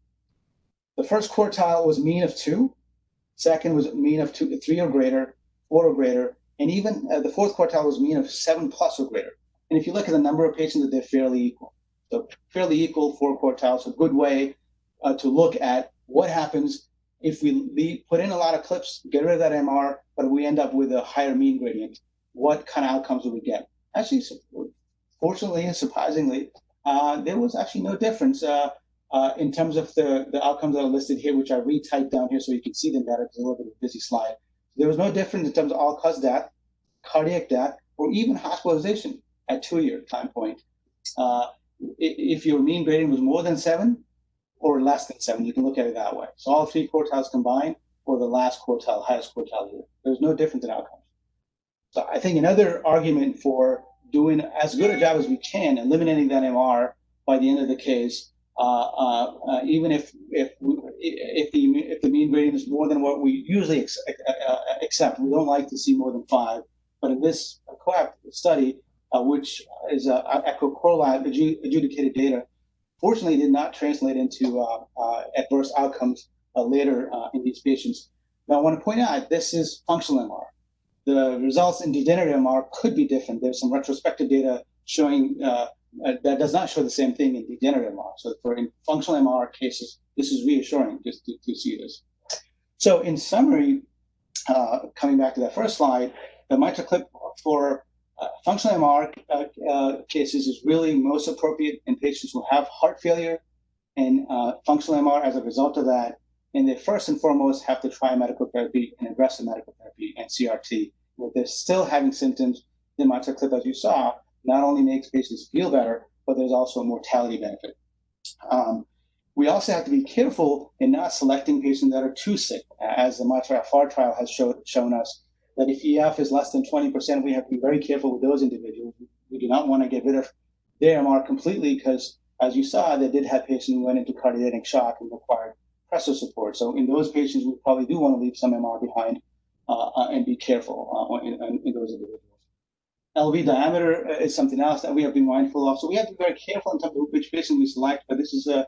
The first quartile was mean of 2. Second was mean of 3 or greater, 4 or greater, and even the fourth quartile was mean of 7+ or greater. And if you look at the number of patients, they're fairly equal. So fairly equal 4 quartiles, a good way to look at what happens if we put in a lot of clips, get rid of that MR, but we end up with a higher mean gradient. What kind of outcomes do we get? Actually, fortunately and surprisingly, there was actually no difference in terms of the outcomes that are listed here, which I retyped down here so you can see them better. It's a little bit of a busy slide. There was no difference in terms of all-cause death, cardiac death, or even hospitalization at 2-year time point. If your mean gradient was more than 7 or less than 7, you can look at it that way. So all 3 quartiles combined, or the last quartile, highest quartile here. There's no difference in outcomes. So I think another argument for doing as good a job as we can, eliminating that MR by the end of the case, even if the mean gradient is more than what we usually accept. We don't like to see more than 5, but in this COAPT study, which is echo-correlate adjudicated data, fortunately did not translate into adverse outcomes later in these patients. Now I want to point out this is functional MR. The results in degenerative MR could be different. There's some retrospective data showing that does not show the same thing in degenerative MR. So for in functional MR cases, this is reassuring just to see this. So in summary, coming back to that first slide, the mitral clip for functional MR cases is really most appropriate in patients who have heart failure and functional MR as a result of that. And they first and foremost have to try medical therapy and aggressive medical therapy and CRT. If they're still having symptoms, the mitral clip, as you saw, not only makes patients feel better, but there's also a mortality benefit. We also have to be careful in not selecting patients that are too sick, as the mitral FR trial has shown us that if EF is less than 20%, we have to be very careful with those individuals. We do not want to get rid of their MR completely because, as you saw, they did have patients who went into cardiac shock and required pressor support. So in those patients, we probably do want to leave some MR behind and be careful in those individuals. LV diameter is something else that we have to be mindful of. So we have to be very careful in terms of which patient we select, but this is a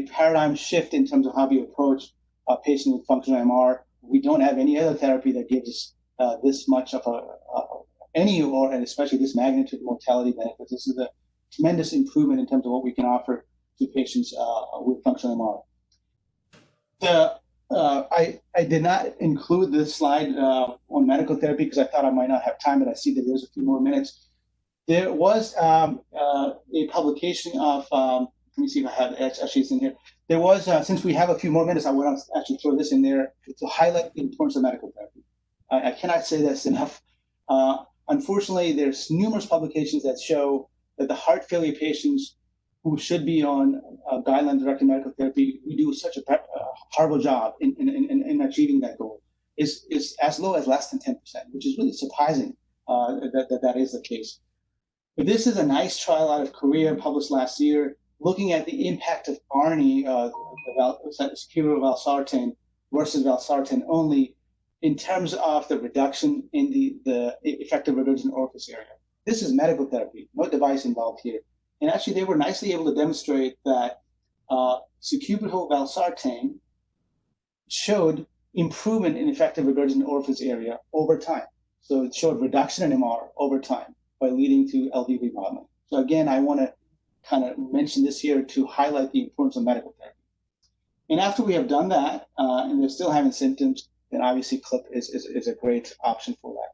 paradigm shift in terms of how we approach a patient with functional MR. We don't have any other therapy that gives us this much of and especially this magnitude of mortality benefits. This is a tremendous improvement in terms of what we can offer to patients with functional MR. I did not include this slide on medical therapy because I thought I might not have time, but I see that there's a few more minutes. There was a publication of, let me see if I have actually it's in here. There was, since we have a few more minutes, I want to actually throw this in there to highlight the importance of medical therapy. I cannot say this enough. Unfortunately, there's numerous publications that show that the heart failure patients who should be on guideline-directed medical therapy, we do such a horrible job in achieving that goal, is as low as less than 10%, which is really surprising that is the case. But this is a nice trial out of Korea published last year, looking at the impact of ARNI, superior valsartan versus valsartan only, in terms of the reduction in the effective regurgitant orifice area. This is medical therapy, no device involved here. And actually, they were nicely able to demonstrate that sacubitril valsartan showed improvement in effective regurgitant orifice area over time. So it showed reduction in MR over time by leading to LV remodeling. So again, I want to kind of mention this here to highlight the importance of medical therapy. And after we have done that, and they're still having symptoms, then obviously CLIP is a great option for that.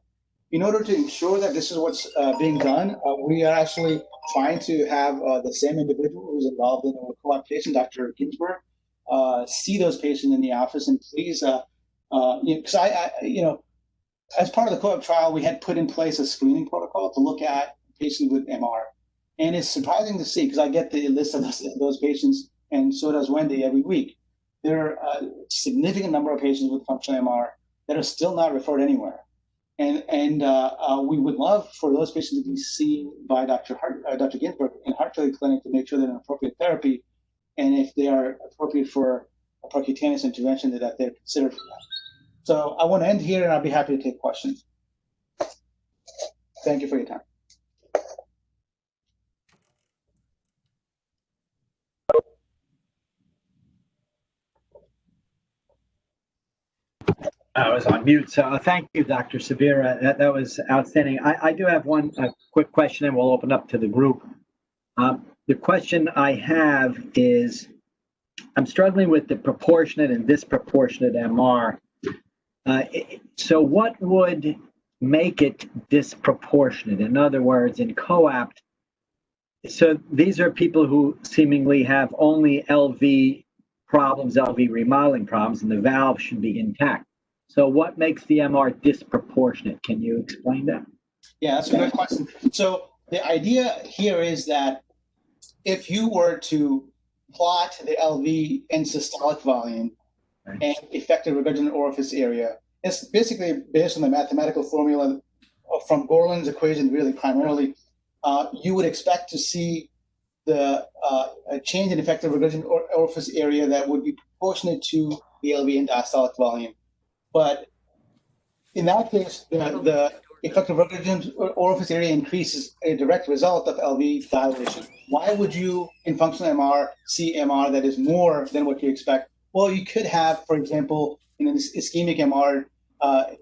In order to ensure that this is what's being done, we are actually trying to have the same individual who's involved in the COAPT patient, Dr. Ginsberg, see those patients in the office, and please, because as part of the COAPT trial, we had put in place a screening protocol to look at patients with MR, and it's surprising to see because I get the list of those patients, and so does Wendy every week. There are a significant number of patients with functional MR that are still not referred anywhere. And we would love for those patients to be seen by Dr. Ginsberg in heart failure clinic to make sure they're in appropriate therapy, and if they are appropriate for a percutaneous intervention, that they're considered for that. So I want to end here, and I'll be happy to take questions. Thank you for your time. I was on mute, so thank you, Dr. Sabir. That was outstanding. I do have one quick question, and we'll open up to the group. The question I have is, I'm struggling with the proportionate and disproportionate MR. So what would make it disproportionate? In other words, in COAPT, so these are people who seemingly have only LV problems, LV remodeling problems, and the valve should be intact. So what makes the MR disproportionate? Can you explain that? Yeah, that's a good question. So the idea here is that if you were to plot the LV end systolic volume and effective regurgitant orifice area. It's basically based on the mathematical formula from Gorling's equation, really primarily. You would expect to see a change in effective regurgitant orifice area that would be proportionate to the LV and diastolic volume. But in that case, the effective regurgitant orifice area increase is a direct result of LV dilation. Why would you, in functional MR, see MR that is more than what you expect? Well, you could have, for example, in an ischemic MR,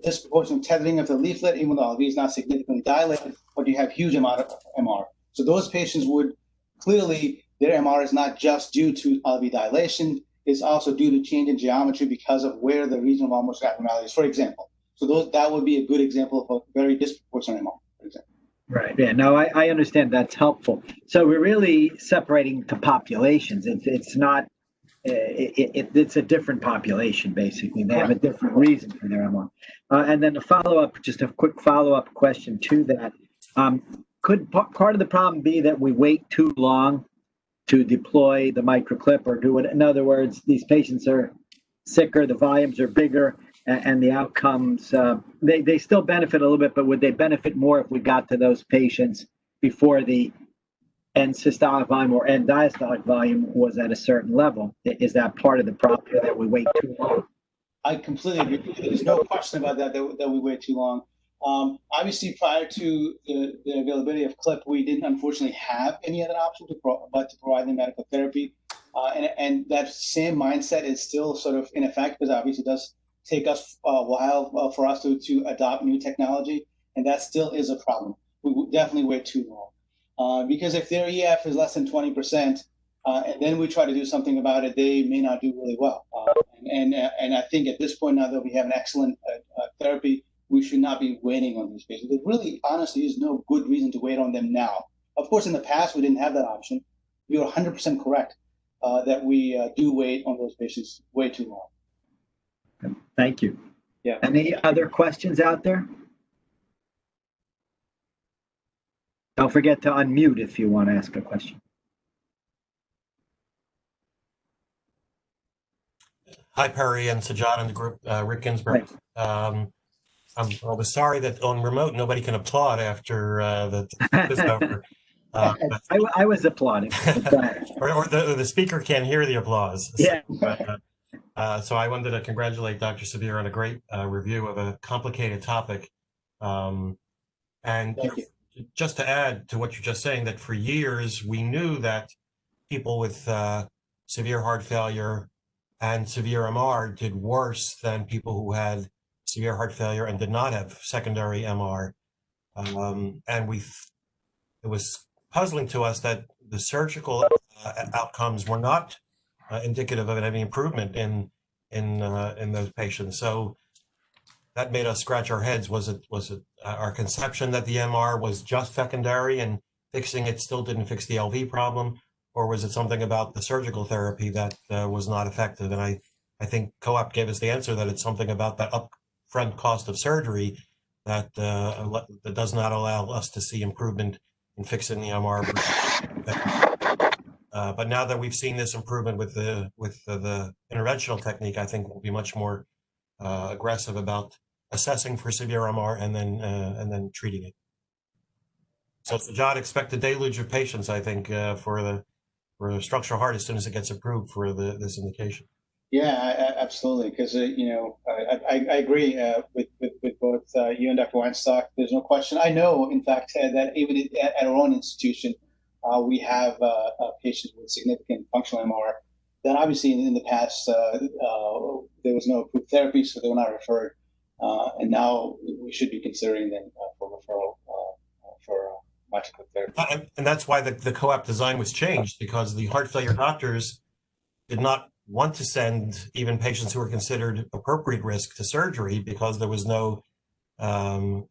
disproportionate tethering of the leaflet, even though LV is not significantly dilated, but you have huge amount of MR. So those patients would clearly, their MR is not just due to LV dilation, it's also due to change in geometry because of where the regional valvular abnormality is, for example. So that would be a good example of a very disproportionate MR, for example. Right. Yeah. No, I understand that's helpful. So we're really separating the populations. It's not. It's a different population, basically. They have a different reason for their MR. And then just a quick follow-up question to that. Could part of the problem be that we wait too long to deploy the microclip or do it? In other words, these patients are sicker, the volumes are bigger, and the outcomes, they still benefit a little bit, but would they benefit more if we got to those patients before the end systolic volume or end diastolic volume was at a certain level? Is that part of the problem that we wait too long? I completely agree. There's no question about that we wait too long. Obviously, prior to the availability of CLIP, we didn't unfortunately have any other option but to provide the medical therapy. And that same mindset is still sort of in effect, because obviously it does take us a while for us to adopt new technology, and that still is a problem. We definitely wait too long. Because if their EF is less than 20%, and then we try to do something about it, they may not do really well. And I think at this point, now that we have an excellent therapy, we should not be waiting on these patients. There really, honestly, is no good reason to wait on them now. Of course, in the past, we didn't have that option. You're 100% correct that we do wait on those patients way too long. Thank you. Yeah. Any other questions out there? Don't forget to unmute if you want to ask a question. Hi, Perry and Sajjad and the group, Rick Ginsburg. I was sorry that on remote nobody can applaud after the is over. I was applauding. or the speaker can't hear the applause. Yeah. So I wanted to congratulate Dr. Sabir on a great review of a complicated topic. And just to add to what you're just saying, that for years we knew that people with severe heart failure and severe MR did worse than people who had severe heart failure and did not have secondary MR. And it was puzzling to us that the surgical outcomes were not indicative of any improvement in those patients. So that made us scratch our heads. Was it our conception that the MR was just secondary and fixing it still didn't fix the LV problem? Or was it something about the surgical therapy that was not effective? And I think COAP gave us the answer that it's something about the upfront cost of surgery that does not allow us to see improvement in fixing the MR. But now that we've seen this improvement with the interventional technique, I think we'll be much more aggressive about assessing for severe MR and then treating it. So Sajjad, expect a deluge of patients, I think, for the structural heart as soon as it gets approved for this indication. Yeah, absolutely. Because I agree with both you and Dr. Weinstock. There's no question. I know, in fact, that even at our own institution, we have patients with significant functional MR that obviously in the past there was no approved therapy, so they were not referred, and now we should be considering them for referral for mitral therapy. And that's why the COAP design was changed, because the heart failure doctors did not want to send even patients who were considered appropriate risk to surgery because there was no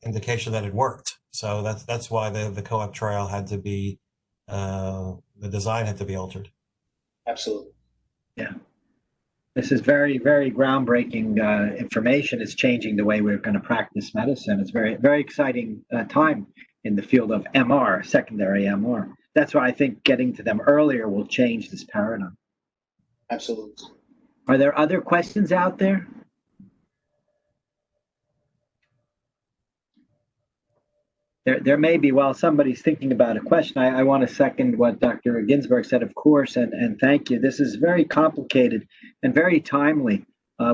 indication that it worked. So that's why the COAP trial had to be, the design had to be altered. Absolutely. Yeah. This is very, very groundbreaking information. It's changing the way we're going to practice medicine. It's very, very exciting time in the field of MR, secondary MR. That's why I think getting to them earlier will change this paradigm. Absolutely. Are there other questions out there? There may be. While somebody's thinking about a question, I want to second what Dr. Ginsberg said, of course, and thank you. This is very complicated and very timely.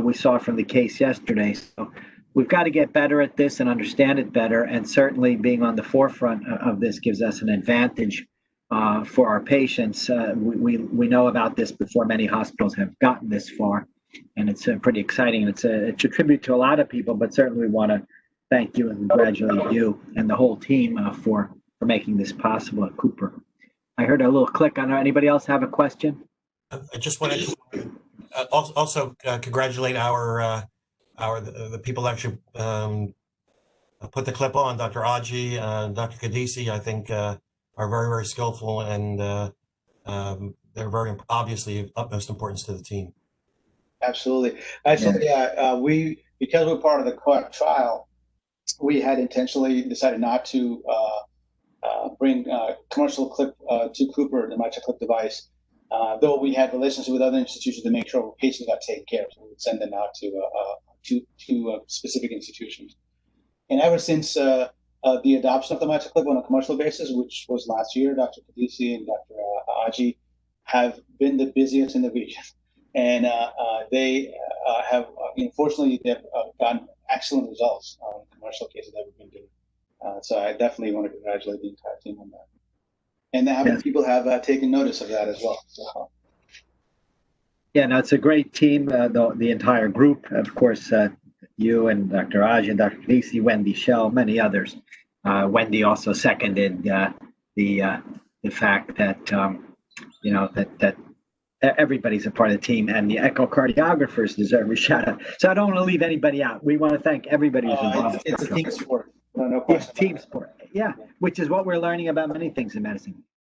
We saw from the case yesterday. So we've got to get better at this and understand it better. And certainly being on the forefront of this gives us an advantage for our patients. We know about this before many hospitals have gotten this far. And it's pretty exciting. It's a tribute to a lot of people, but certainly we want to thank you and congratulate you and the whole team for making this possible at Cooper. I heard a little click on there. Anybody else have a question? I just wanted to also congratulate the people that actually put the clip on. Dr. Aji, Dr. Kadisi, I think are very, very skillful, and they're very obviously of utmost importance to the team. Absolutely. Actually, because we're part of the co-op trial, we had intentionally decided not to bring commercial clip to Cooper, the mitral clip device, though we had relations with other institutions to make sure patients got taken care of. So we would send them out to specific institutions. And ever since the adoption of the mitral clip on a commercial basis, which was last year, Dr. Kadisi and Dr. Aji have been the busiest in the region. And they have, unfortunately, they've gotten excellent results on commercial cases that we've been doing. So I definitely want to congratulate the entire team on that. And people have taken notice of that as well. So. Yeah, no, it's a great team, the entire group. Of course, you and Dr. Aj and Dr. Kadisi, Wendy Shell, many others. Wendy also seconded the fact that, that everybody's a part of the team, and the echocardiographers deserve a shout out. So I don't want to leave anybody out. We want to thank everybody who's involved. It's a team sport. No It's team sport. Yeah, which is what we're learning about many things in medicine.